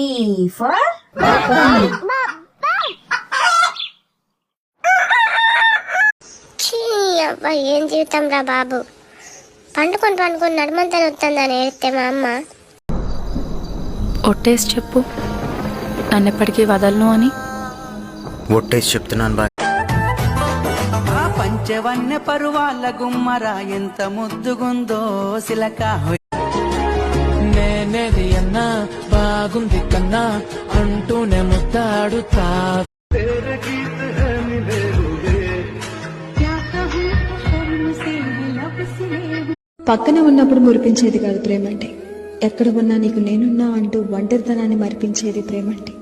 4 అబ్బా ఏం జీవితం రా బాబు. పండుకొని నడుమంతా వస్తుందని ఏడితే మా అమ్మ. ఒట్టేసి చెప్పు నన్నెప్పటికీ వదలను అని. ఒట్టేసి చెప్తున్నాను బా. పంచవన్య పరువాల గుమ్మరా ఎంత ముద్దుగుందో సిలక. నేనేది అన్నా బాగుంది కన్నా అంటూనే ముద్దాడుతా. పక్కన ఉన్నప్పుడు మురిపించేది కాదు ప్రేమంటే, ఎక్కడ ఉన్నా నీకు నేనున్నా అంటూ ఒంటరితనాన్ని మరిపించేది ప్రేమంటే.